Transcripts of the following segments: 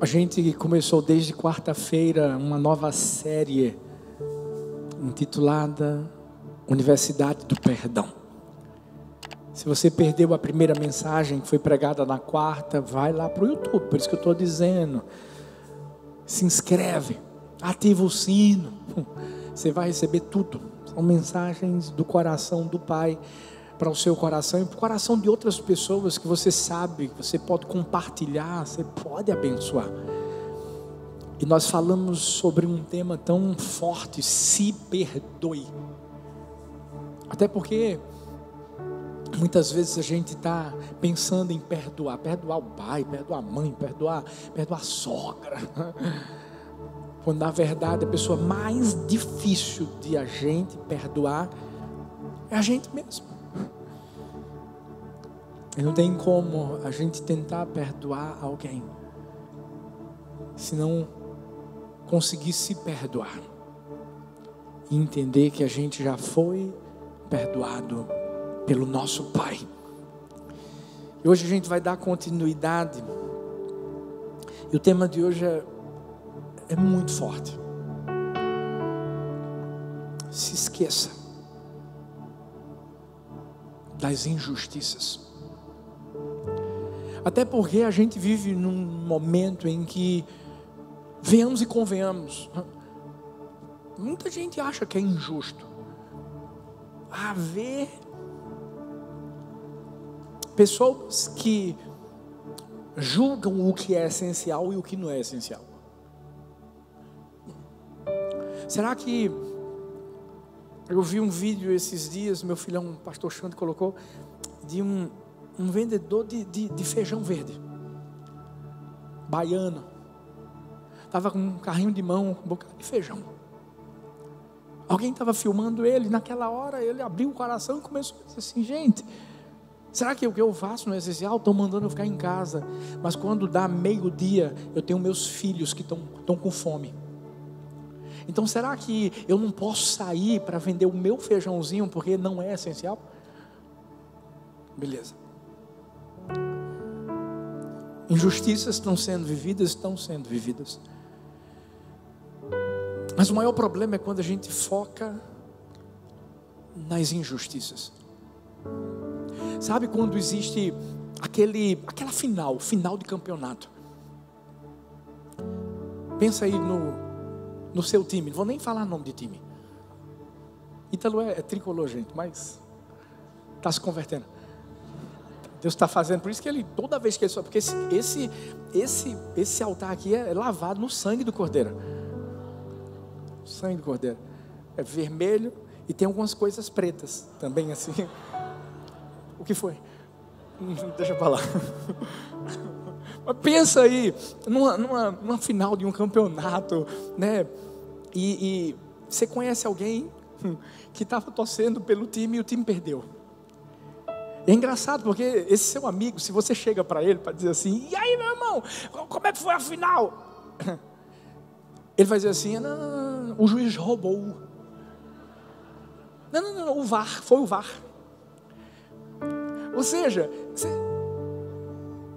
A gente começou desde quarta-feira uma nova série intitulada Universidade do Perdão. Se você perdeu a primeira mensagem que foi pregada na quarta, vai lá para o YouTube, por isso que eu estou dizendo. Se inscreve, ativa o sino, você vai receber tudo. São mensagens do coração do Pai para o seu coração e para o coração de outras pessoas que você sabe, que você pode compartilhar, você pode abençoar. E nós falamos sobre um tema tão forte: se perdoe. Até porque muitas vezes a gente está pensando em perdoar o pai, perdoar a mãe, perdoar a sogra, quando na verdade a pessoa mais difícil de a gente perdoar é a gente mesmo. E não tem como a gente tentar perdoar alguém se não conseguir se perdoar e entender que a gente já foi perdoado pelo nosso Pai. E hoje a gente vai dar continuidade. E o tema de hoje é muito forte. Se esqueça das injustiças. Até porque a gente vive num momento em que, venhamos e convenhamos, muita gente acha que é injusto haver pessoas que julgam o que é essencial e o que não é essencial. Será que eu vi um vídeo esses dias, meu filhão, o pastor Xande, colocou, de um vendedor de feijão verde, baiano, estava com um carrinho de mão, com um bocado de feijão. Alguém estava filmando ele, naquela hora ele abriu o coração e começou a dizer assim: gente, será que o que eu faço não é essencial? Estão mandando eu ficar em casa, mas quando dá meio-dia, eu tenho meus filhos que estão com fome. Então será que eu não posso sair para vender o meu feijãozinho porque não é essencial? Beleza. Injustiças estão sendo vividas. Mas o maior problema é quando a gente foca nas injustiças. Sabe quando existe aquela final de campeonato? Pensa aí no seu time. Não vou nem falar nome de time. Ítalo é tricolor, gente, mas está se convertendo. Deus está fazendo, por isso que ele, toda vez que ele sobe, porque esse altar aqui é lavado no sangue do Cordeiro. O sangue do Cordeiro é vermelho e tem algumas coisas pretas também assim. O que foi? Deixa eu falar. Mas pensa aí, numa final de um campeonato, né? E você conhece alguém que estava torcendo pelo time e o time perdeu. É engraçado porque esse seu amigo, se você chega para ele para dizer assim: e aí, meu irmão, como é que foi a final? Ele vai dizer assim: não, o juiz roubou. Não, o VAR, foi o VAR. Ou seja,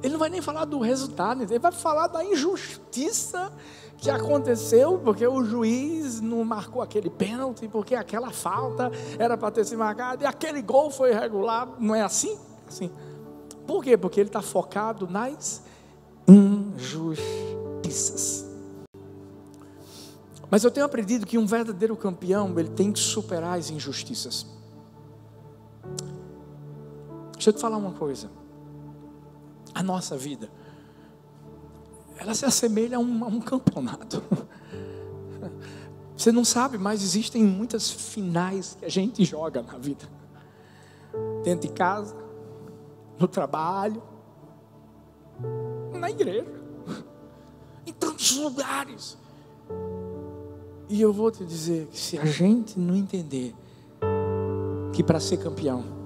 ele não vai nem falar do resultado, ele vai falar da injustiça que aconteceu, porque o juiz não marcou aquele pênalti, porque aquela falta era para ter se marcado, e aquele gol foi irregular. Não é assim? Assim. Por quê? Porque ele está focado nas injustiças. Mas eu tenho aprendido que um verdadeiro campeão, ele tem que superar as injustiças. Deixa eu te falar uma coisa. A nossa vida, ela se assemelha a um campeonato. Você não sabe, mas existem muitas finais que a gente joga na vida. Dentro de casa, no trabalho, na igreja, em tantos lugares. E eu vou te dizer que se a gente não entender que para ser campeão,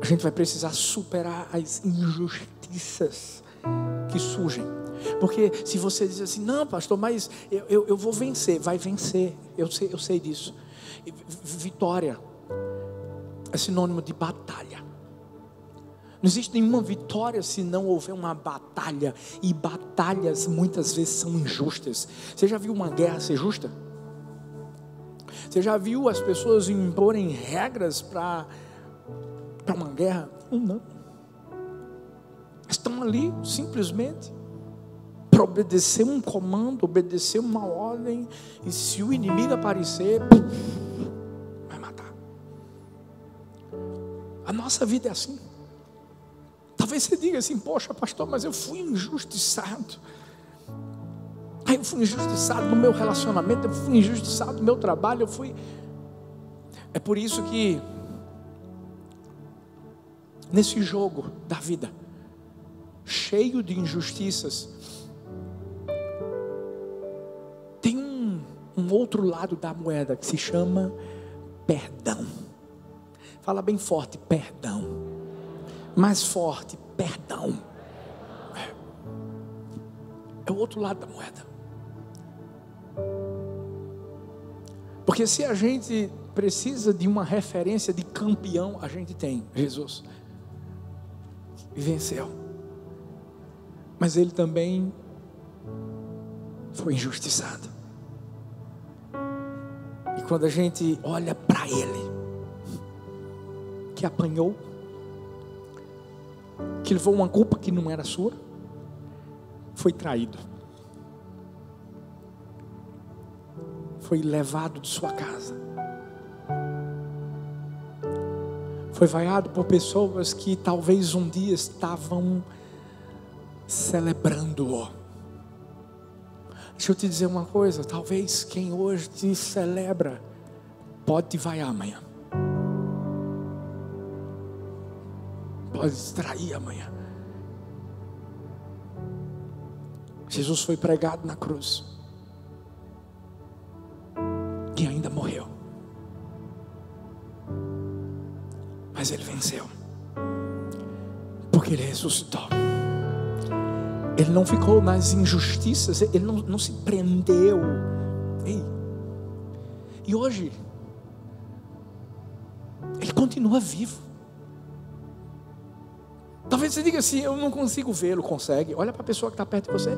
a gente vai precisar superar as injustiças que surgem. Porque se você diz assim: não, pastor, mas eu vou vencer. Vai vencer, eu sei disso. Vitória é sinônimo de batalha. Não existe nenhuma vitória se não houver uma batalha. E batalhas muitas vezes são injustas. Você já viu uma guerra ser justa? Você já viu as pessoas imporem regras para uma guerra? Não. Estão ali simplesmente para obedecer um comando, obedecer uma ordem. E se o inimigo aparecer, vai matar. A nossa vida é assim. Talvez você diga assim: poxa, pastor, mas eu fui injustiçado. Eu fui injustiçado no meu relacionamento, eu fui injustiçado no meu trabalho, É por isso que nesse jogo da vida, cheio de injustiças, tem um outro lado da moeda que se chama perdão. Fala bem forte: perdão. Mais forte: perdão. É o outro lado da moeda. Porque se a gente precisa de uma referência de campeão, a gente tem Jesus. E venceu. Mas ele também foi injustiçado. E quando a gente olha para ele, que apanhou, que levou uma culpa que não era sua, foi traído, foi levado de sua casa, foi vaiado por pessoas que talvez um dia estavam celebrando-o. Deixa eu te dizer uma coisa: talvez quem hoje te celebra pode te vaiar amanhã, pode te trair amanhã. Jesus foi pregado na cruz e ainda morreu, mas ele venceu, porque ele ressuscitou. Ele não ficou nas injustiças, ele não se prendeu. Ei. E hoje ele continua vivo. Talvez você diga assim: eu não consigo vê-lo. Consegue? Olha para a pessoa que está perto de você.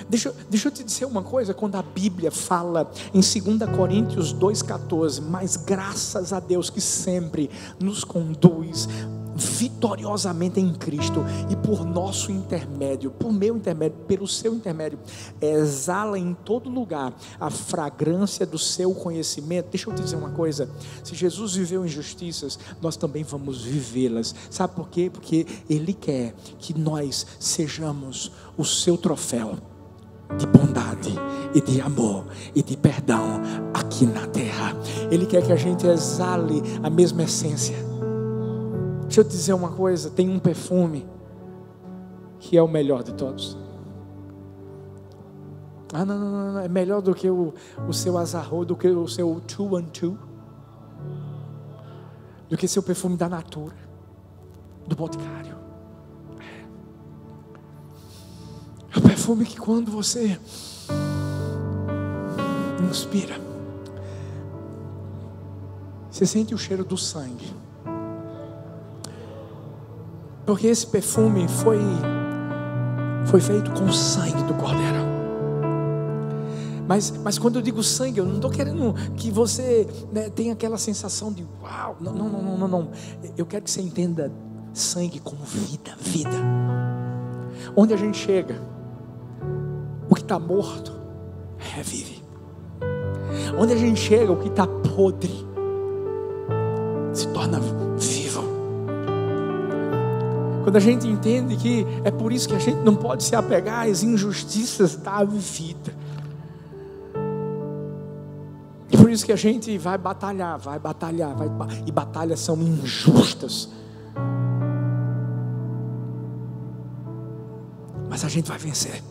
Deixa eu te dizer uma coisa. Quando a Bíblia fala em 2 Coríntios 2,14, mas graças a Deus que sempre nos conduz vitoriosamente em Cristo, e por nosso intermédio, por meu intermédio, pelo seu intermédio, exala em todo lugar a fragrância do seu conhecimento. Deixa eu te dizer uma coisa: se Jesus viveu injustiças, nós também vamos vivê-las. Sabe por quê? Porque Ele quer que nós sejamos o seu troféu de bondade e de amor e de perdão aqui na terra. Ele quer que a gente exale a mesma essência. Deixa eu te dizer uma coisa: tem um perfume que é o melhor de todos. Não, é melhor do que o seu Azarro, do que o seu 212, do que seu perfume da Natura, do Boticário. É o perfume que quando você inspira, você sente o cheiro do sangue. Porque esse perfume foi feito com o sangue do Cordeiro. Mas quando eu digo sangue, eu não estou querendo que você tenha aquela sensação de uau. Não. Eu quero que você entenda sangue como vida. Onde a gente chega, o que está morto revive. Onde a gente chega, o que está podre se torna vivo. Quando a gente entende que é por isso que a gente não pode se apegar às injustiças da vida. E por isso que a gente vai batalhar. E batalhas são injustas. Mas a gente vai vencer.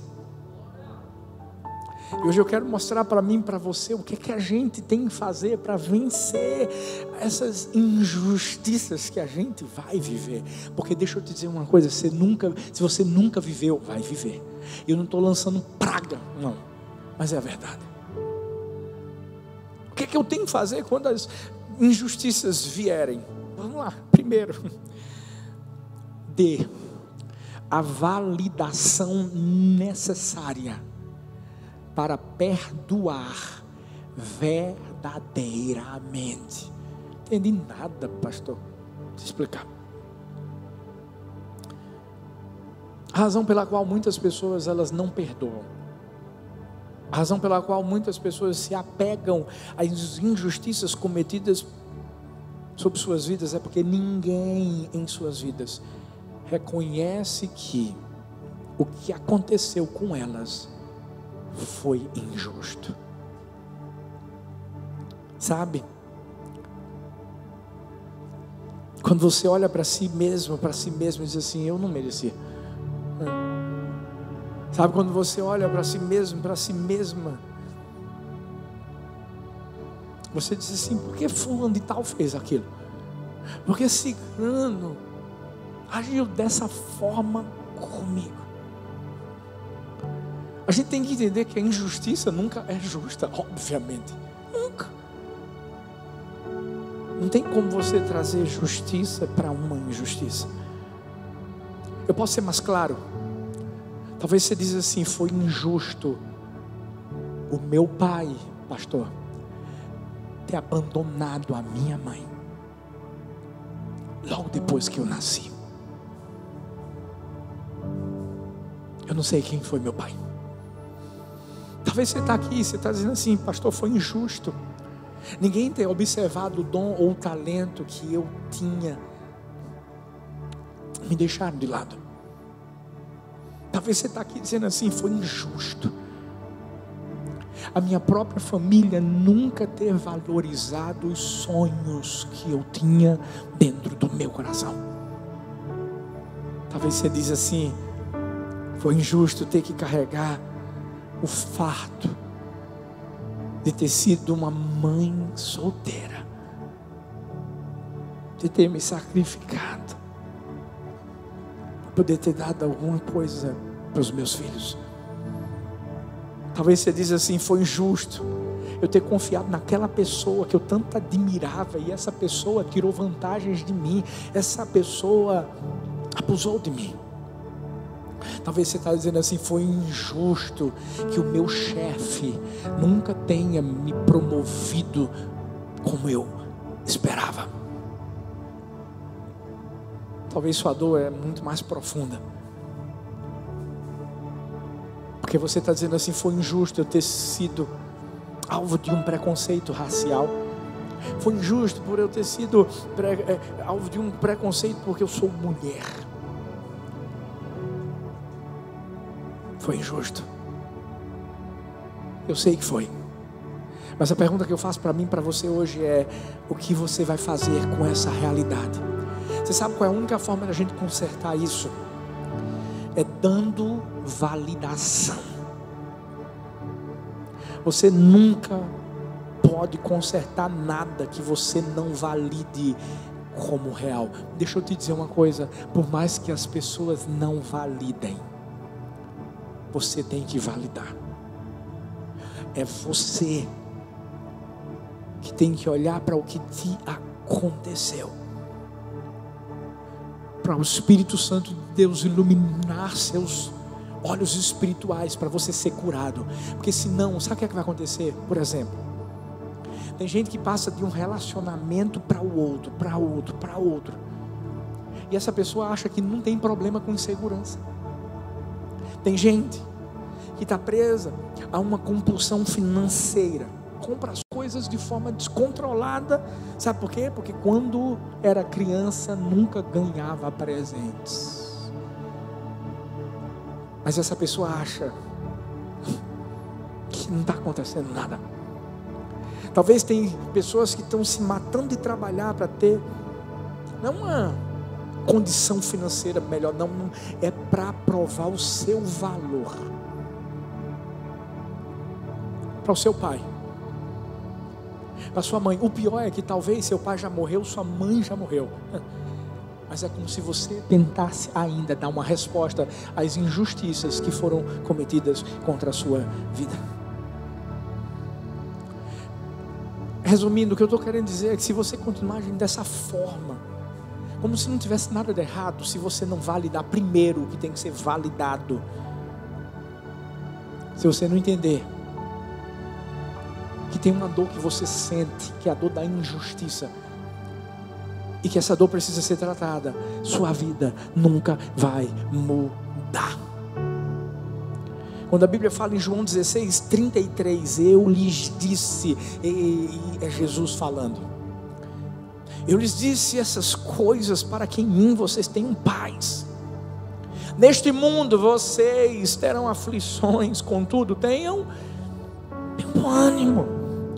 E hoje eu quero mostrar para mim e para você o que a gente tem que fazer para vencer essas injustiças que a gente vai viver. Porque deixa eu te dizer uma coisa: se você nunca viveu, vai viver. Eu não estou lançando praga, não, mas é a verdade. O que eu tenho que fazer quando as injustiças vierem? Vamos lá. Primeiro, dê a validação necessária para perdoar verdadeiramente. Não entendi nada, pastor. Vou te explicar. A razão pela qual muitas pessoas elas não perdoam, a razão pela qual muitas pessoas se apegam às injustiças cometidas sobre suas vidas, é porque ninguém em suas vidas reconhece que o que aconteceu com elas foi injusto. Sabe? Quando você olha para si mesmo e diz assim: eu não mereci. Sabe, quando você olha para si mesmo, para si mesma, você diz assim: por que fulano de tal fez aquilo? Por que ciclano agiu dessa forma comigo? A gente tem que entender que a injustiça nunca é justa, obviamente. Nunca. Não tem como você trazer justiça para uma injustiça. Eu posso ser mais claro. Talvez você diz assim: foi injusto o meu pai, pastor, ter abandonado a minha mãe logo depois que eu nasci. Eu não sei quem foi meu pai. Talvez você está aqui, você está dizendo assim: pastor, foi injusto ninguém ter observado o dom ou o talento que eu tinha, me deixaram de lado. Talvez você está aqui dizendo assim: foi injusto a minha própria família nunca ter valorizado os sonhos que eu tinha dentro do meu coração. Talvez você diz assim: foi injusto ter que carregar o fardo de ter sido uma mãe solteira, de ter me sacrificado, poder ter dado alguma coisa para os meus filhos. Talvez você diz assim: foi injusto eu ter confiado naquela pessoa que eu tanto admirava, e essa pessoa tirou vantagens de mim, essa pessoa abusou de mim. Talvez você está dizendo assim: foi injusto que o meu chefe nunca tenha me promovido como eu esperava. Talvez sua dor é muito mais profunda, porque você está dizendo assim: foi injusto eu ter sido alvo de um preconceito racial. Foi injusto por eu ter sido alvo de um preconceito porque eu sou mulher. Foi injusto. Eu sei que foi. Mas a pergunta que eu faço para mim, para você hoje é: o que você vai fazer com essa realidade? Você sabe qual é a única forma da gente consertar isso? É dando validação. Você nunca pode consertar nada que você não valide como real. Deixa eu te dizer uma coisa: por mais que as pessoas não validem, você tem que validar. É você que tem que olhar para o que te aconteceu, para o Espírito Santo de Deus iluminar seus olhos espirituais para você ser curado. Porque senão, sabe o que é que vai acontecer? Por exemplo, tem gente que passa de um relacionamento para o outro, para outro, para outro, e essa pessoa acha que não tem problema com insegurança. Tem gente que está presa a uma compulsão financeira, compra as coisas de forma descontrolada. Sabe por quê? Porque quando era criança nunca ganhava presentes. Mas essa pessoa acha que não está acontecendo nada. Talvez tem pessoas que estão se matando de trabalhar para ter, não uma condição financeira melhor, não, é para provar o seu valor para o seu pai, para sua mãe. O pior é que talvez seu pai já morreu, sua mãe já morreu, mas é como se você tentasse ainda dar uma resposta às injustiças que foram cometidas contra a sua vida. Resumindo, o que eu estou querendo dizer é que se você continuar agindo dessa forma, Como se não tivesse nada de errado se você não validar primeiro o que tem que ser validado. Se você não entender que tem uma dor que você sente, que é a dor da injustiça, e que essa dor precisa ser tratada, sua vida nunca vai mudar. Quando a Bíblia fala em João 16:33, eu lhes disse, e é Jesus falando, eu lhes disse essas coisas para que em mim vocês tenham paz. Neste mundo vocês terão aflições, contudo tenham ânimo,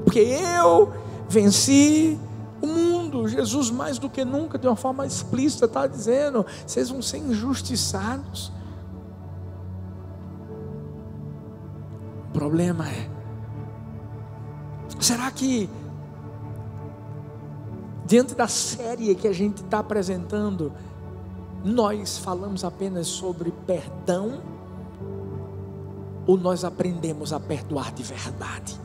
porque eu venci o mundo. Jesus mais do que nunca, de uma forma explícita, está dizendo, vocês vão ser injustiçados. O problema é, será que diante da série que a gente está apresentando, nós falamos apenas sobre perdão, ou nós aprendemos a perdoar de verdade?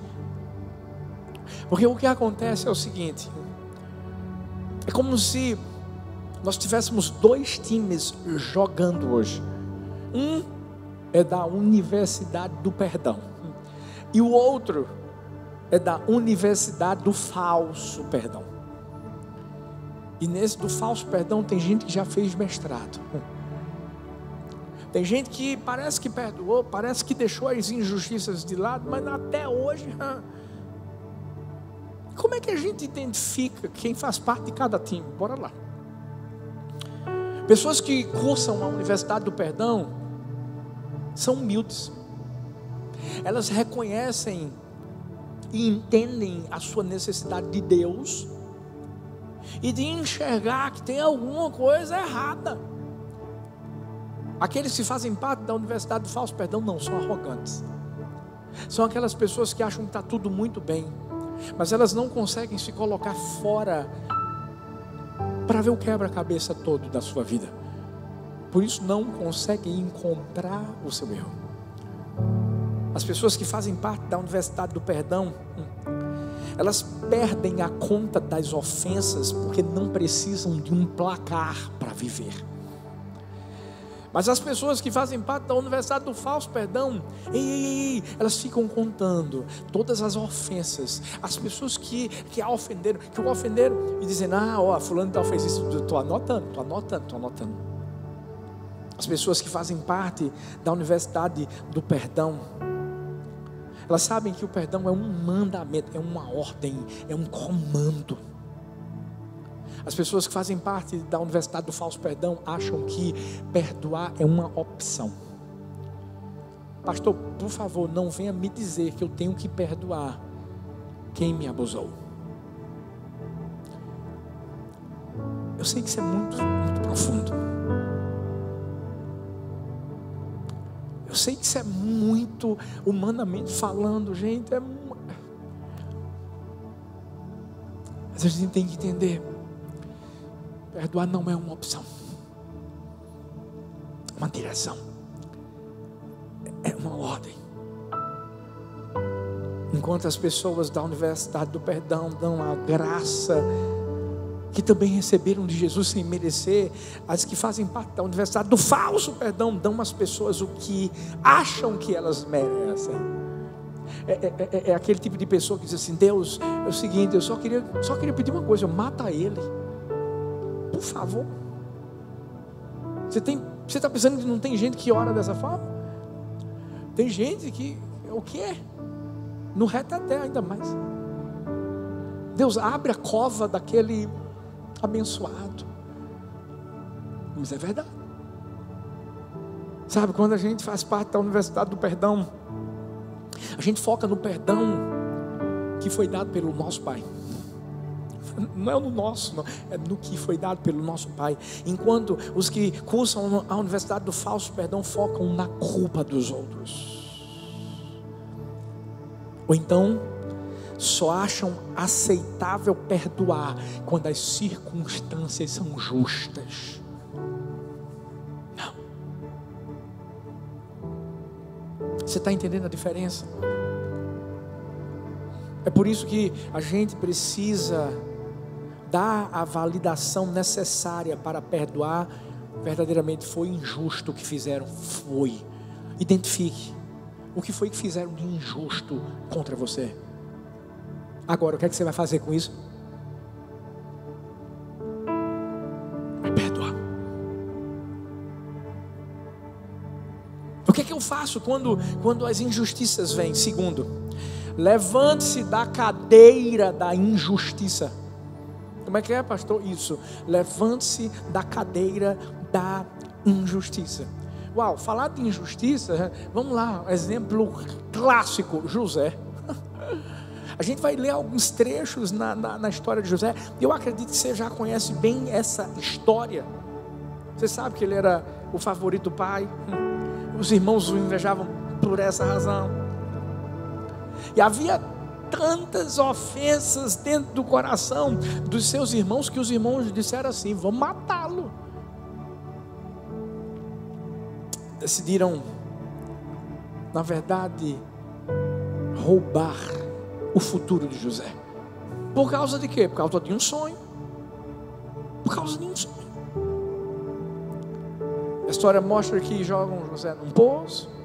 Porque o que acontece é o seguinte, é como se nós tivéssemos dois times jogando hoje. Um é da Universidade do Perdão, e o outro é da Universidade do Falso Perdão. E nesse do falso perdão tem gente que já fez mestrado. Tem gente que parece que perdoou, parece que deixou as injustiças de lado, mas até hoje. Como é que a gente identifica quem faz parte de cada time? Bora lá. Pessoas que cursam a Universidade do Perdão são humildes. Elas reconhecem e entendem a sua necessidade de Deus e de enxergar que tem alguma coisa errada. Aqueles que fazem parte da Universidade do Falso Perdão não são arrogantes. São aquelas pessoas que acham que está tudo muito bem, mas elas não conseguem se colocar fora para ver o quebra-cabeça todo da sua vida. Por isso não conseguem encontrar o seu erro. As pessoas que fazem parte da Universidade do Perdão, elas perdem a conta das ofensas porque não precisam de um placar para viver. Mas as pessoas que fazem parte da Universidade do Falso Perdão, elas ficam contando todas as ofensas, as pessoas que a ofenderam, que o ofenderam, e dizendo, fulano tal fez isso, estou anotando. As pessoas que fazem parte da Universidade do Perdão, elas sabem que o perdão é um mandamento, é uma ordem, é um comando. As pessoas que fazem parte da Universidade do Falso Perdão acham que perdoar é uma opção. Pastor, por favor, não venha me dizer que eu tenho que perdoar quem me abusou. Eu sei que isso é muito, muito profundo. Eu sei que isso é muito humanamente falando, gente. Mas a gente tem que entender: perdoar não é uma opção, é uma direção, é uma ordem. Enquanto as pessoas da Universidade do Perdão dão a graça que também receberam de Jesus sem merecer, as que fazem parte da Universidade do Falso Perdão dão às pessoas o que acham que elas merecem. É aquele tipo de pessoa que diz assim: Deus, é o seguinte, eu só queria pedir uma coisa, mata ele, por favor. Você está pensando que não tem gente que ora dessa forma? Tem gente que, o quê? No reteté ainda mais. Deus, abre a cova daquele abençoado. Mas é verdade. Sabe, quando a gente faz parte da Universidade do Perdão, a gente foca no perdão que foi dado pelo nosso Pai. Não é no nosso, não, é no que foi dado pelo nosso Pai. Enquanto os que cursam a Universidade do Falso Perdão focam na culpa dos outros. Ou então só acham aceitável perdoar quando as circunstâncias são justas. Não. Você está entendendo a diferença? É por isso que a gente precisa dá a validação necessária para perdoar, verdadeiramente foi injusto o que fizeram. Foi. Identifique o que foi que fizeram de injusto contra você. Agora, o que é que você vai fazer com isso? Vai perdoar. O que é que eu faço quando as injustiças vêm? Segundo, levante-se da cadeira da injustiça. Como é que é, pastor? Isso. Levante-se da cadeira da injustiça. Uau, falar de injustiça, vamos lá, exemplo clássico, José. A gente vai ler alguns trechos na história de José. Eu acredito que você já conhece bem essa história. Você sabe que ele era o favorito do pai. Os irmãos o invejavam por essa razão. E havia tantas ofensas dentro do coração dos seus irmãos, que os irmãos disseram assim: vamos matá-lo. Decidiram, na verdade, roubar o futuro de José. Por causa de quê? Por causa de um sonho. Por causa de um sonho. A história mostra que jogam José num poço,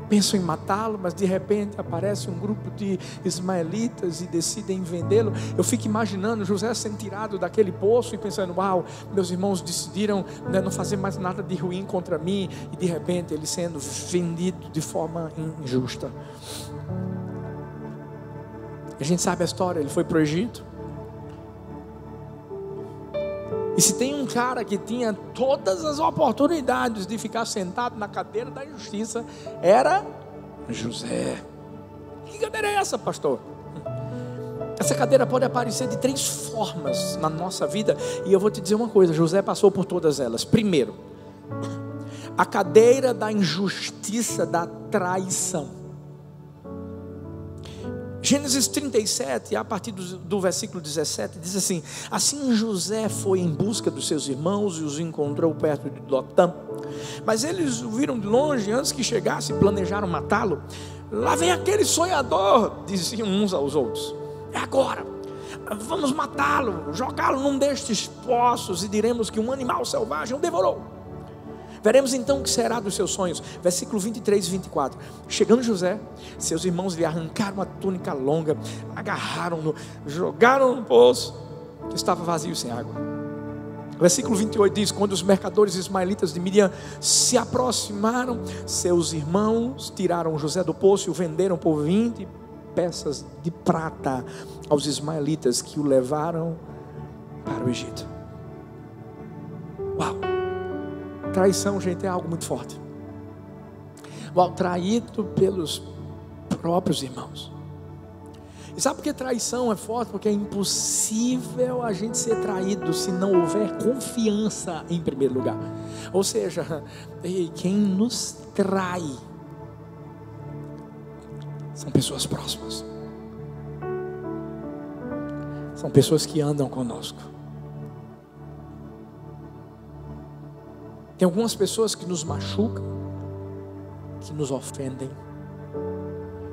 pensam em matá-lo, mas de repente aparece um grupo de ismaelitas e decidem vendê-lo. Eu fico imaginando José sendo tirado daquele poço e pensando: uau, meus irmãos decidiram, né, não fazer mais nada de ruim contra mim, e de repente ele sendo vendido de forma injusta. A gente sabe a história, ele foi para o Egito. E se tem um cara que tinha todas as oportunidades de ficar sentado na cadeira da justiça, era José. Que cadeira é essa, pastor? Essa cadeira pode aparecer de 3 formas na nossa vida, e eu vou te dizer uma coisa: José passou por todas elas. Primeiro, a cadeira da injustiça, da traição. Gênesis 37, a partir do versículo 17, diz assim: assim José foi em busca dos seus irmãos e os encontrou perto de Dotã. Mas eles o viram de longe, antes que chegasse, planejaram matá-lo. Lá vem aquele sonhador, diziam uns aos outros. É agora, vamos matá-lo, jogá-lo num destes poços, e diremos que um animal selvagem o devorou. Veremos então o que será dos seus sonhos. Versículo 23 e 24. Chegando José, seus irmãos lhe arrancaram a túnica longa, agarraram-no, jogaram no poço, que estava vazio e sem água. Versículo 28 diz: quando os mercadores ismaelitas de Midian se aproximaram, seus irmãos tiraram José do poço e o venderam por 20 peças de prata aos ismaelitas, que o levaram para o Egito. Uau! Traição, gente, é algo muito forte. Uau, traído pelos próprios irmãos. E sabe por que traição é forte? Porque é impossível a gente ser traído se não houver confiança em primeiro lugar. Ou seja, quem nos trai são pessoas próximas. São pessoas que andam conosco. Tem algumas pessoas que nos machucam, que nos ofendem,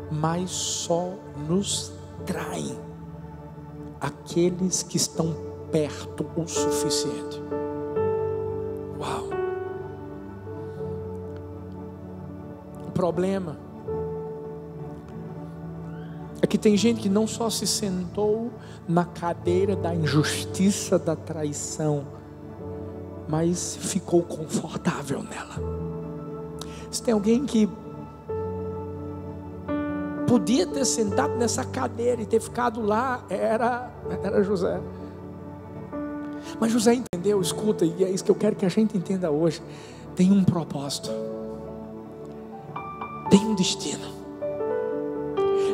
mas só nos traem aqueles que estão perto o suficiente. Uau! O problema é que tem gente que não só se sentou na cadeira da injustiça, da traição, mas ficou confortável nela. Se tem alguém que podia ter sentado nessa cadeira e ter ficado lá, era José. Mas José entendeu, escuta, e é isso que eu quero que a gente entenda hoje: tem um propósito, tem um destino.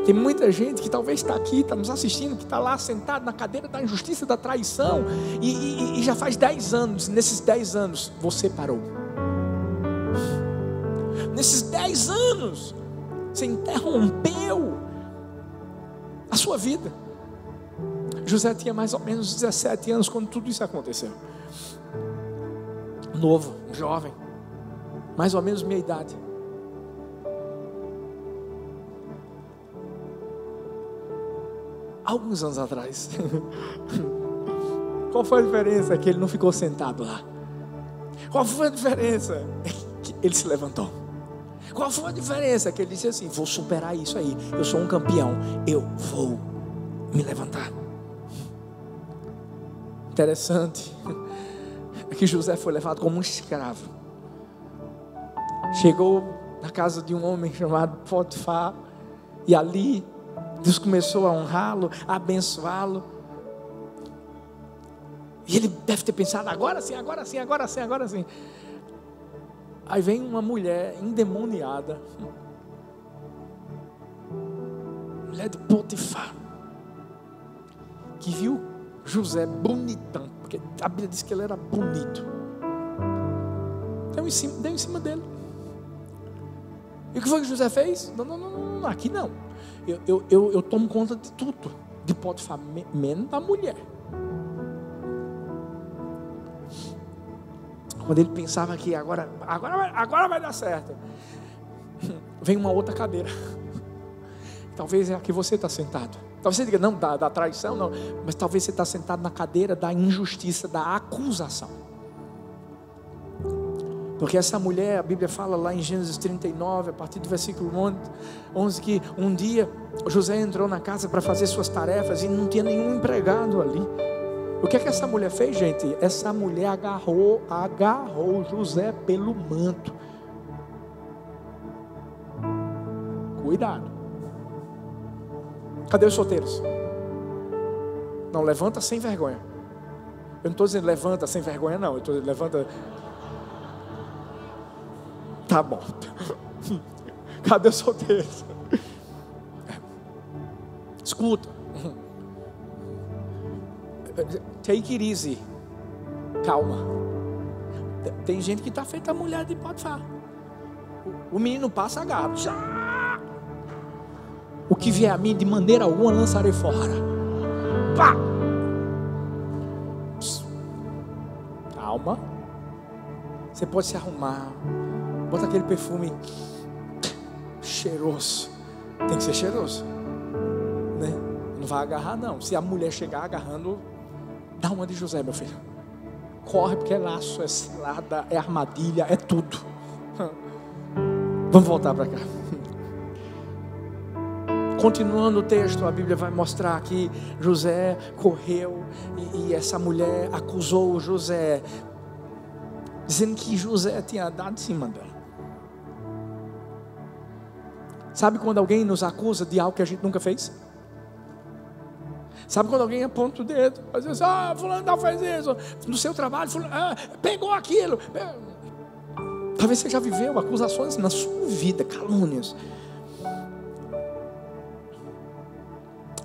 Tem muita gente que talvez está aqui, está nos assistindo, que está lá sentado na cadeira da injustiça, da traição, e já faz 10 anos, nesses 10 anos, você parou. Nesses 10 anos, você interrompeu a sua vida. José tinha mais ou menos 17 anos quando tudo isso aconteceu. Novo, jovem, mais ou menos minha idade. alguns anos atrás. Qual foi a diferença? Que ele não ficou sentado lá. Qual foi a diferença? Que ele se levantou. Qual foi a diferença? Que ele disse assim: vou superar isso aí. Eu sou um campeão. Eu vou me levantar. Interessante é que José foi levado como um escravo. Chegou na casa de um homem chamado Potifar. E ali Deus começou a honrá-lo, a abençoá-lo. E ele deve ter pensado: agora sim, agora sim, agora sim, agora sim. Aí vem uma mulher endemoniada, mulher de Potifar, que viu José bonitão, porque a Bíblia diz que ele era bonito. Deu em cima dele. E o que foi que José fez? Não, aqui não. Eu tomo conta de tudo, de Potifar, menos da mulher. Quando ele pensava que agora vai dar certo, vem uma outra cadeira. Talvez é a que você está sentado. Talvez você diga: não, da traição não. Mas talvez você está sentado na cadeira da injustiça, da acusação. Porque essa mulher, a Bíblia fala lá em Gênesis 39, a partir do versículo 11, que um dia José entrou na casa para fazer suas tarefas e não tinha nenhum empregado ali. O que é que essa mulher fez, gente? Essa mulher agarrou José pelo manto. Cuidado. Cadê os solteiros? Não, levanta sem vergonha. Eu não estou dizendo levanta sem vergonha, não. Eu estou dizendo levanta. Tá bom. Cadê os solteiros? Escuta. Take it easy. Calma. Tem gente que está feita a mulher de Potifar. O menino passa a garra. O que vier a mim, de maneira alguma lançarei fora. Pá! Calma. Você pode se arrumar. Bota aquele perfume cheiroso. Tem que ser cheiroso, né? Não vai agarrar não. Se a mulher chegar agarrando, dá uma de José, meu filho. Corre, porque é laço, é cilada, é armadilha, é tudo. Vamos voltar para cá. Continuando o texto, a Bíblia vai mostrar que José correu e essa mulher acusou José, dizendo que José tinha dado em cima dela. Sabe quando alguém nos acusa de algo que a gente nunca fez? Sabe quando alguém aponta o dedo, às vezes, fulano não fez isso, no seu trabalho, fulano, pegou aquilo. Talvez você já viveu acusações na sua vida, calúnias.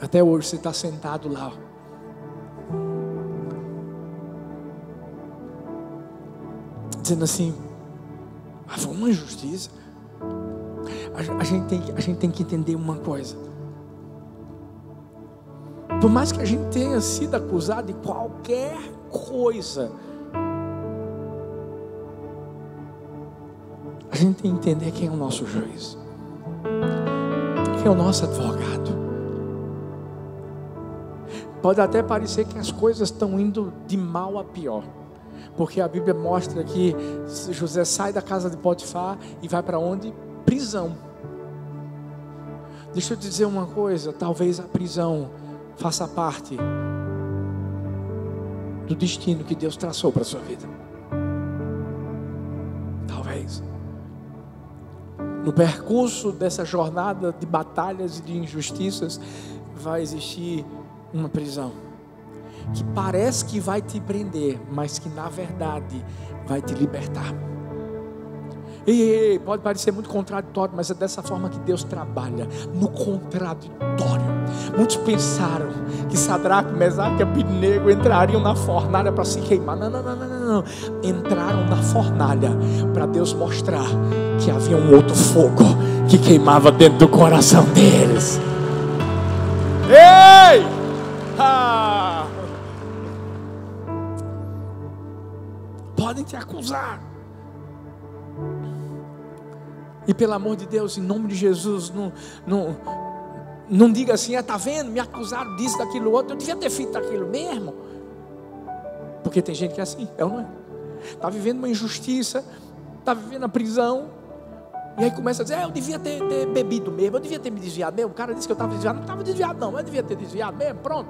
Até hoje você está sentado lá, dizendo assim: foi uma injustiça. A gente tem que entender uma coisa. Por mais que a gente tenha sido acusado de qualquer coisa, a gente tem que entender quem é o nosso juiz, quem é o nosso advogado. Pode até parecer que as coisas estão indo de mal a pior, porque a Bíblia mostra que José sai da casa de Potifar e vai para onde? Prisão. Deixa eu te dizer uma coisa: talvez a prisão faça parte do destino que Deus traçou para a sua vida. Talvez. No percurso dessa jornada de batalhas e de injustiças, vai existir uma prisão que parece que vai te prender, mas que na verdade vai te libertar. E pode parecer muito contraditório, mas é dessa forma que Deus trabalha, no contraditório. Muitos pensaram que Sadraque, Mesaque e Abednego entrariam na fornalha para se queimar. Não. Entraram na fornalha para Deus mostrar que havia um outro fogo que queimava dentro do coração deles. Ei! Podem te acusar. E pelo amor de Deus, em nome de Jesus, Não diga assim, tá vendo, me acusaram disso, daquilo outro, eu devia ter feito aquilo mesmo. Porque tem gente que é assim, é ou não é? Está vivendo uma injustiça, está vivendo a prisão, e aí começa a dizer, eu devia ter bebido mesmo, eu devia ter me desviado mesmo. O cara disse que eu estava desviado, não estava desviado não, mas eu devia ter desviado mesmo, pronto.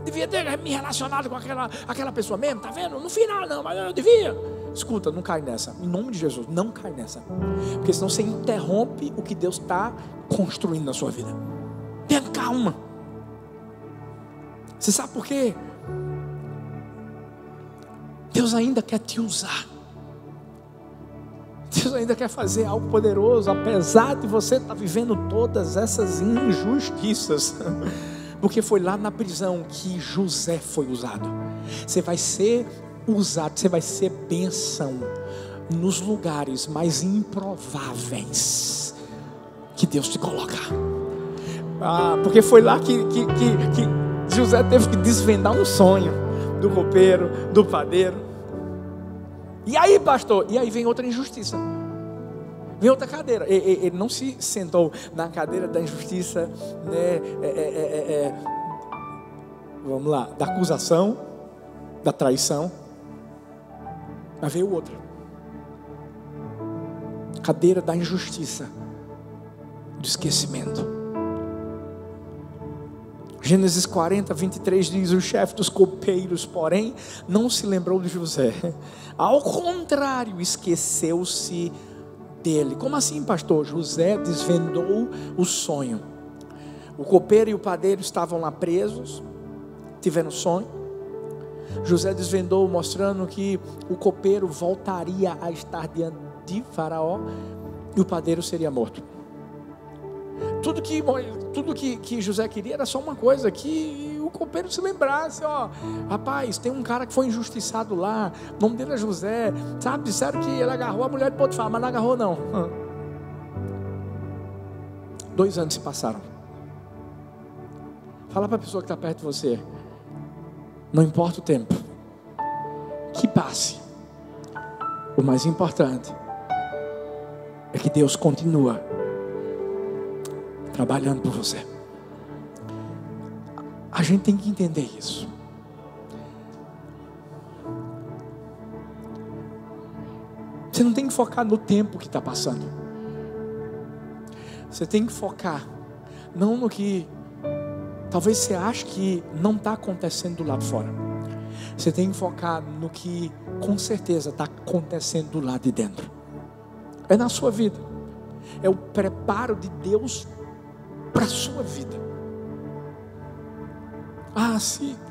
Devia ter me relacionado com aquela pessoa mesmo, tá vendo? No final não, mas eu devia. Escuta, não cai nessa, em nome de Jesus, não cai nessa. Porque senão você interrompe o que Deus está construindo na sua vida. Tenha calma. Você sabe por quê? Deus ainda quer te usar. Deus ainda quer fazer algo poderoso, apesar de você estar vivendo todas essas injustiças. Porque foi lá na prisão que José foi usado. Você vai ser usado, você vai ser bênção nos lugares mais improváveis que Deus te coloca. Porque foi lá que José teve que desvendar um sonho do copeiro, do padeiro. E aí, pastor? E aí vem outra injustiça. Vem outra cadeira. Ele não se sentou na cadeira da injustiça, né? Vamos lá, da acusação, da traição. Mas veio outra. Cadeira da injustiça, do esquecimento. Gênesis 40, 23 diz: o chefe dos copeiros, porém, não se lembrou de José. Ao contrário, esqueceu-se dele. Como assim, pastor? José desvendou o sonho. O copeiro e o padeiro estavam lá presos, tiveram sonho. José desvendou, mostrando que o copeiro voltaria a estar diante de Faraó e o padeiro seria morto. Tudo que José queria era só uma coisa, que o copeiro se lembrasse, rapaz, tem um cara que foi injustiçado lá, o nome dele é José, sabe, disseram que ele agarrou a mulher de Potifar, mas não agarrou não. 2 anos se passaram. Fala para a pessoa que está perto de você, não importa o tempo que passe, o mais importante é que Deus continua trabalhando por você. A gente tem que entender isso. Você não tem que focar no tempo que está passando. Você tem que focar não no que talvez você ache que não está acontecendo do lado de fora. Você tem que focar no que com certeza está acontecendo do lado de dentro. É na sua vida. É o preparo de Deus para a sua vida.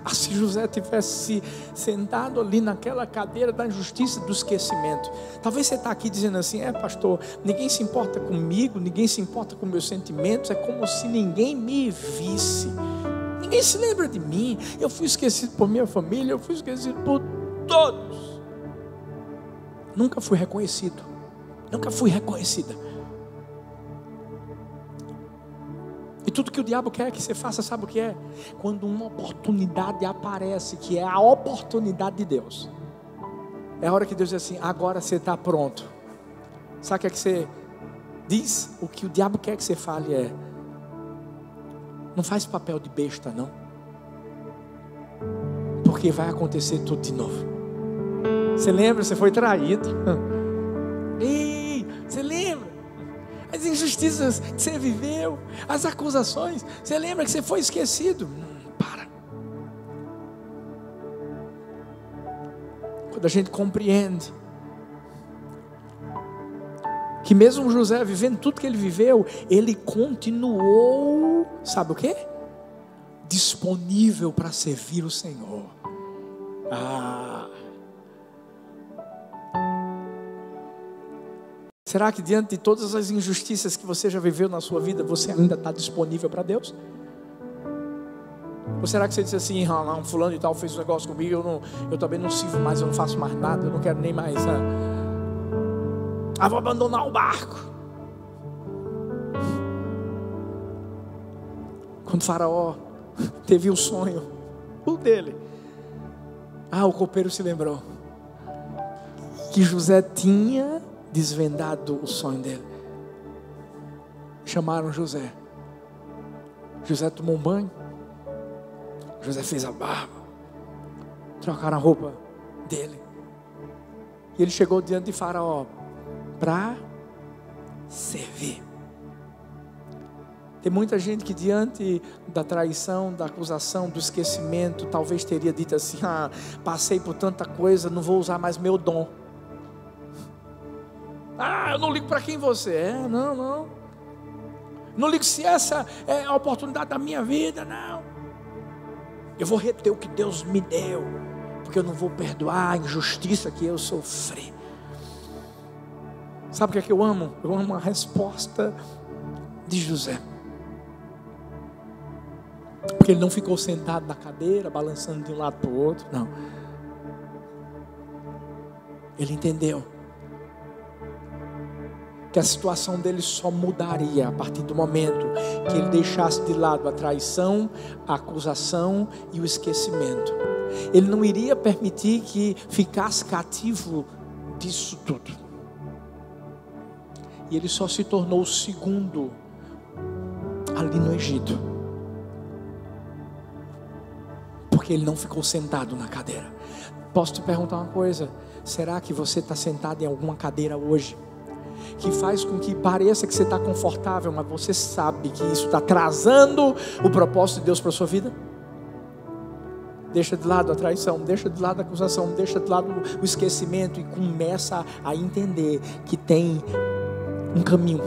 Se José tivesse sentado ali naquela cadeira da injustiça, do esquecimento. Talvez você está aqui dizendo assim: pastor, ninguém se importa comigo, ninguém se importa com meus sentimentos, é como se ninguém me visse, ninguém se lembra de mim, eu fui esquecido por minha família, eu fui esquecido por todos, nunca fui reconhecido, nunca fui reconhecida. E tudo que o diabo quer que você faça, sabe o que é? Quando uma oportunidade aparece, que é a oportunidade de Deus, é a hora que Deus diz assim: agora você está pronto. Sabe o que é que você diz? O que o diabo quer que você fale é: não faz papel de besta não, porque vai acontecer tudo de novo. Você lembra? Você foi traído. Ei, você lembra? As injustiças que você viveu, as acusações, você lembra que você foi esquecido? Para. Quando a gente compreende que mesmo José vivendo tudo que ele viveu, ele continuou, sabe o quê? Disponível para servir o Senhor. Será que diante de todas as injustiças que você já viveu na sua vida, você ainda está disponível para Deus? Ou será que você disse assim: um fulano e tal fez um negócio comigo, eu também não sirvo mais, eu não faço mais nada, eu não quero nem mais, vou abandonar o barco. Quando Faraó teve o sonho, o dele, o copeiro se lembrou que José tinha desvendado o sonho dele. chamaram José. José tomou um banho. José fez a barba. Trocaram a roupa dele. E ele chegou diante de Faraó para servir. Tem muita gente que diante da traição, da acusação, do esquecimento, talvez teria dito assim: passei por tanta coisa, não vou usar mais meu dom. Eu não ligo para quem você é, não. Não ligo se essa é a oportunidade da minha vida, não. Eu vou reter o que Deus me deu, porque eu não vou perdoar a injustiça que eu sofri. Sabe o que é que eu amo? Eu amo a resposta de José. Porque ele não ficou sentado na cadeira, balançando de um lado para o outro, não. Ele entendeu que a situação dele só mudaria a partir do momento que ele deixasse de lado a traição, a acusação e o esquecimento. Ele não iria permitir que ficasse cativo disso tudo. E ele só se tornou o segundo ali no Egito, porque ele não ficou sentado na cadeira. Posso te perguntar uma coisa? Será que você está sentado em alguma cadeira hoje que faz com que pareça que você está confortável, mas você sabe que isso está atrasando o propósito de Deus para a sua vida? Deixa de lado a traição, deixa de lado a acusação, deixa de lado o esquecimento e começa a entender que tem um caminho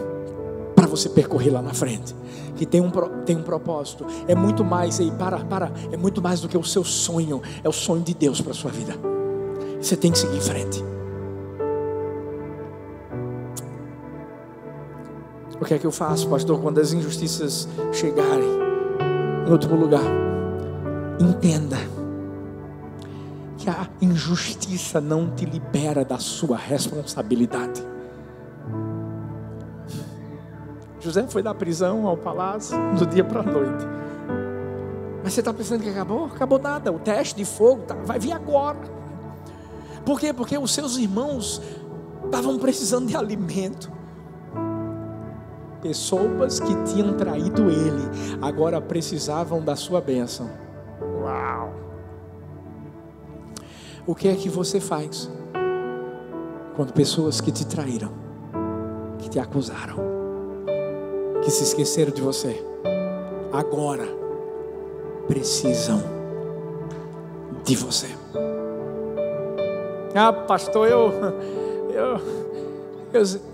para você percorrer lá na frente, que tem um propósito. É muito mais, é muito mais do que o seu sonho, é o sonho de Deus para a sua vida. Você tem que seguir em frente. O que é que eu faço, pastor, quando as injustiças chegarem? Em último lugar, entenda que a injustiça não te libera da sua responsabilidade. José foi da prisão ao palácio do dia para a noite. Mas você está pensando que acabou? Acabou nada. O teste de fogo vai vir agora. Por quê? Porque os seus irmãos estavam precisando de alimento. Pessoas que tinham traído ele agora precisavam da sua bênção. Uau! O que é que você faz quando pessoas que te traíram, que te acusaram, que se esqueceram de você, agora precisam de você? Pastor, eu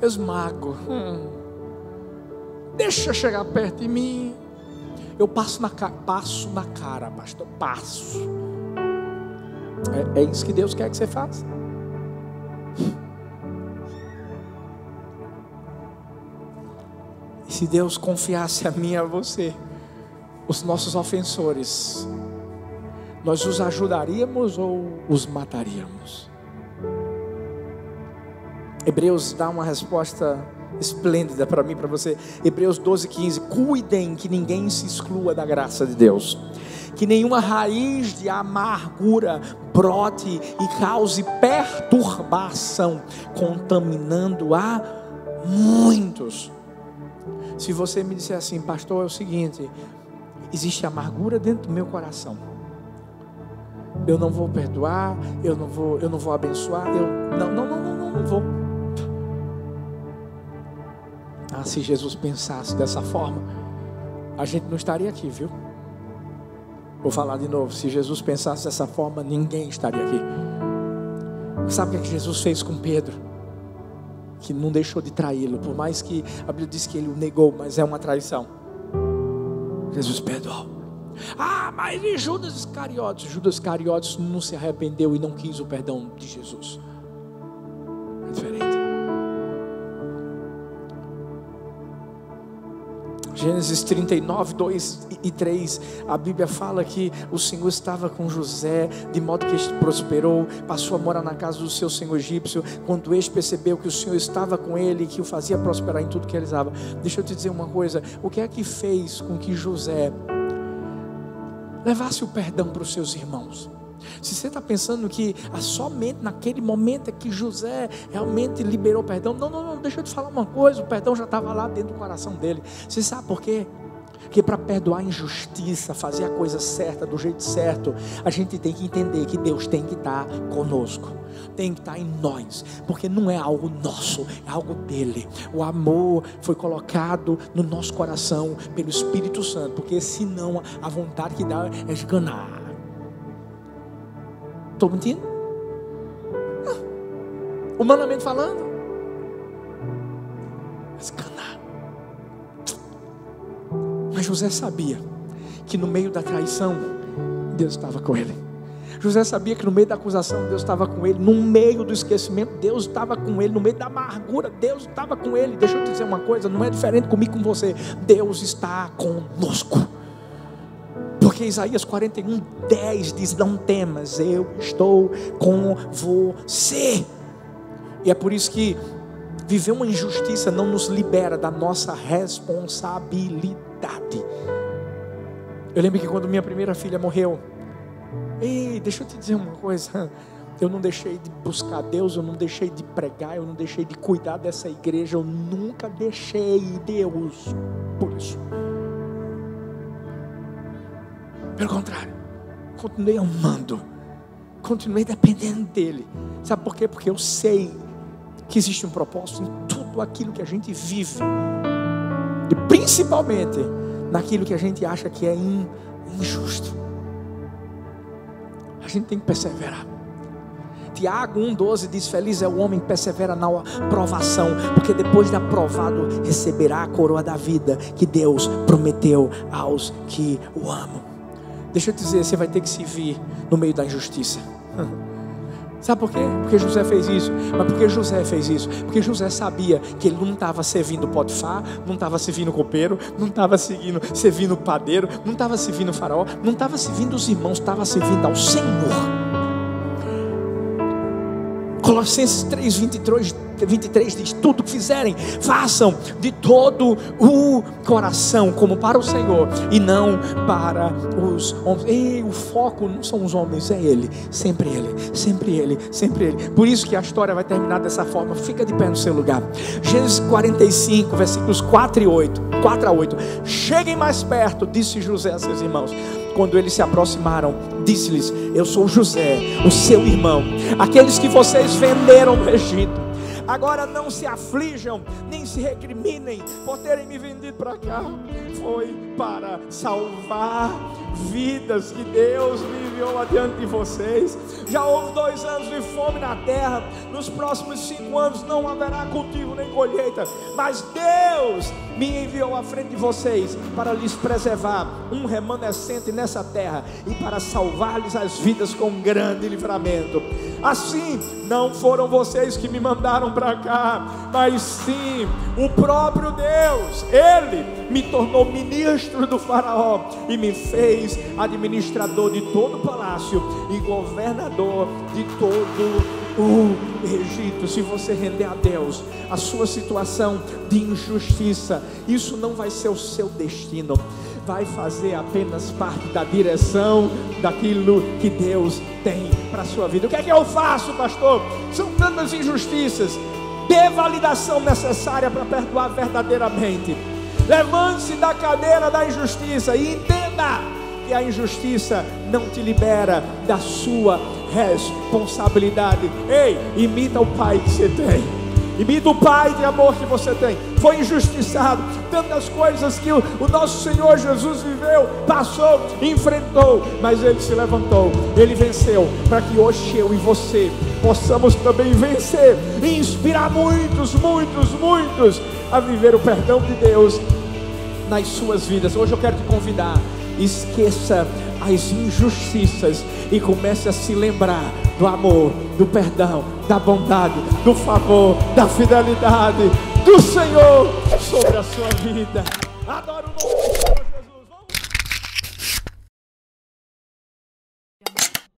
esmago. Deixa chegar perto de mim. Eu passo na cara, pastor. Passo. É isso que Deus quer que você faça. E se Deus confiasse a mim e a você, os nossos ofensores, nós os ajudaríamos ou os mataríamos? Hebreus dá uma resposta esplêndida para mim e para você. Hebreus 12:15. Cuidem que ninguém se exclua da graça de Deus, que nenhuma raiz de amargura brote e cause perturbação, contaminando a muitos. Se você me disser assim: pastor, é o seguinte, existe amargura dentro do meu coração, eu não vou perdoar, eu não vou abençoar, não vou. Se Jesus pensasse dessa forma, a gente não estaria aqui, viu? Vou falar de novo. Se Jesus pensasse dessa forma, ninguém estaria aqui. Sabe o que Jesus fez com Pedro? Que não deixou de traí-lo, por mais que a Bíblia diz que ele o negou, mas é uma traição. Jesus perdoou. Mas e Judas Iscariotes? Judas Iscariotes não se arrependeu e não quis o perdão de Jesus. É diferente. Gênesis 39, 2 e 3, a Bíblia fala que o Senhor estava com José, de modo que este prosperou, passou a morar na casa do seu senhor egípcio, quando este percebeu que o Senhor estava com ele, que o fazia prosperar em tudo que realizava. Deixa eu te dizer uma coisa, o que é que fez com que José levasse o perdão para os seus irmãos? Se você está pensando que somente naquele momento é que José realmente liberou o perdão, não, deixa eu te falar uma coisa, o perdão já estava lá dentro do coração dele. Você sabe por quê? Porque para perdoar a injustiça, fazer a coisa certa, do jeito certo, a gente tem que entender que Deus tem que estar conosco, tem que estar em nós, porque não é algo nosso, é algo dele. O amor foi colocado no nosso coração pelo Espírito Santo, porque senão a vontade que dá é esganar. Estou mentindo? Humanamente falando, esganar. Mas José sabia que no meio da traição Deus estava com ele. José sabia que no meio da acusação Deus estava com ele. No meio do esquecimento Deus estava com ele. No meio da amargura Deus estava com ele. Deixa eu te dizer uma coisa, não é diferente comigo com você. Deus está conosco. Porque Isaías 41:10 diz: não temas, eu estou com você. E é por isso que viver uma injustiça não nos libera da nossa responsabilidade. Eu lembro que quando minha primeira filha morreu, deixa eu te dizer uma coisa, eu não deixei de buscar Deus, eu não deixei de pregar, eu não deixei de cuidar dessa igreja, eu nunca deixei Deus por isso. Pelo contrário, continuei amando, continuei dependendo dele. Sabe por quê? Porque eu sei que existe um propósito em tudo aquilo que a gente vive, e principalmente naquilo que a gente acha que é injusto. A gente tem que perseverar. Tiago 1,12 diz: feliz é o homem que persevera na provação, porque depois de aprovado receberá a coroa da vida que Deus prometeu aos que o amam. Deixa eu te dizer, você vai ter que se vir no meio da injustiça. Sabe por quê? Porque José fez isso. Mas por que José fez isso? Porque José sabia que ele não estava servindo Potifar, não estava servindo o copeiro, não estava servindo o padeiro, não estava servindo o faraó, não estava servindo os irmãos, estava servindo ao Senhor. Colossenses 3:23 diz: tudo que fizerem, façam de todo o coração, como para o Senhor e não para os homens. E o foco não são os homens, é Ele, sempre Ele, sempre Ele, sempre Ele. Por isso que a história vai terminar dessa forma. Fica de pé no seu lugar. Gênesis 45, versículos 4 a 8. Cheguem mais perto, disse José a seus irmãos. Quando eles se aproximaram, disse-lhes: eu sou José, o seu irmão, aqueles que vocês venderam no Egito. Agora não se aflijam, nem se recriminem por terem me vendido para cá. Foi para salvar vidas que Deus me enviou adiante de vocês. Já houve 2 anos de fome na terra. Nos próximos 5 anos não haverá cultivo nem colheita. Mas Deus me enviou à frente de vocês para lhes preservar um remanescente nessa terra e para salvar-lhes as vidas com grande livramento. Assim, não foram vocês que me mandaram para cá, mas sim o próprio Deus. Ele me tornou ministro do faraó e me fez administrador de todo o palácio e governador de todo o Egito. Se você render a Deus a sua situação de injustiça, isso não vai ser o seu destino, vai fazer apenas parte da direção daquilo que Deus tem para a sua vida. O que é que eu faço, pastor? São tantas injustiças. Dê validação necessária para perdoar verdadeiramente. Levante-se da cadeira da injustiça e entenda que a injustiça não te libera da sua responsabilidade. Ei, imita o pai que você tem, imita o pai de amor que você tem. Foi injustiçado, tantas coisas que o nosso Senhor Jesus viveu, passou, enfrentou, mas Ele se levantou, Ele venceu, para que hoje eu e você possamos também vencer e inspirar muitos a viver o perdão de Deus nas suas vidas. Hoje eu quero te convidar: esqueça as injustiças e comece a se lembrar do amor, do perdão, da bondade, do favor, da fidelidade do Senhor sobre a sua vida. Adoro o nome.